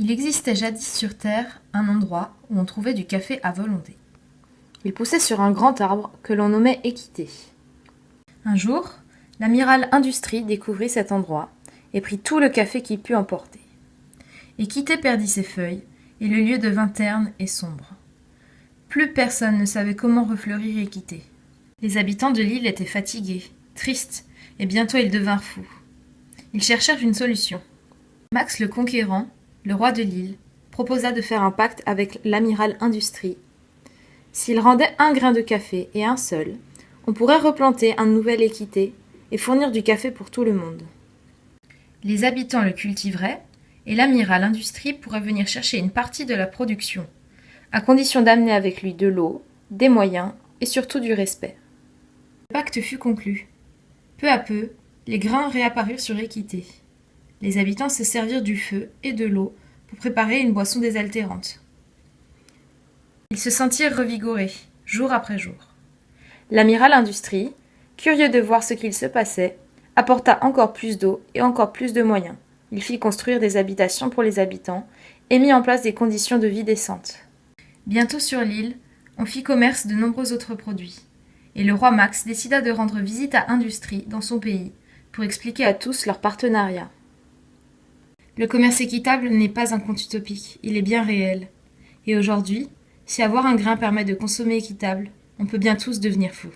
Il existait jadis sur Terre un endroit où on trouvait du café à volonté. Il poussait sur un grand arbre que l'on nommait Équité. Un jour, l'amiral Industrie découvrit cet endroit et prit tout le café qu'il put emporter. Équité perdit ses feuilles et le lieu devint terne et sombre. Plus personne ne savait comment refleurir Équité. Les habitants de l'île étaient fatigués, tristes, et bientôt ils devinrent fous. Ils cherchèrent une solution. Max le Conquérant, le roi de l'île, proposa de faire un pacte avec l'amiral Industrie. S'il rendait un grain de café et un seul, on pourrait replanter un nouvel Équité et fournir du café pour tout le monde. Les habitants le cultiveraient et l'amiral Industrie pourrait venir chercher une partie de la production, à condition d'amener avec lui de l'eau, des moyens et surtout du respect. Le pacte fut conclu. Peu à peu, les grains réapparurent sur Équité. Les habitants se servirent du feu et de l'eau pour préparer une boisson désaltérante. Ils se sentirent revigorés, jour après jour. L'amiral Industrie, curieux de voir ce qu'il se passait, apporta encore plus d'eau et encore plus de moyens. Il fit construire des habitations pour les habitants et mit en place des conditions de vie décentes. Bientôt sur l'île, on fit commerce de nombreux autres produits. Et le roi Max décida de rendre visite à Industrie dans son pays pour expliquer à tous leur partenariat. Le commerce équitable n'est pas un conte utopique, il est bien réel. Et aujourd'hui, si avoir un grain permet de consommer équitable, on peut bien tous devenir fous.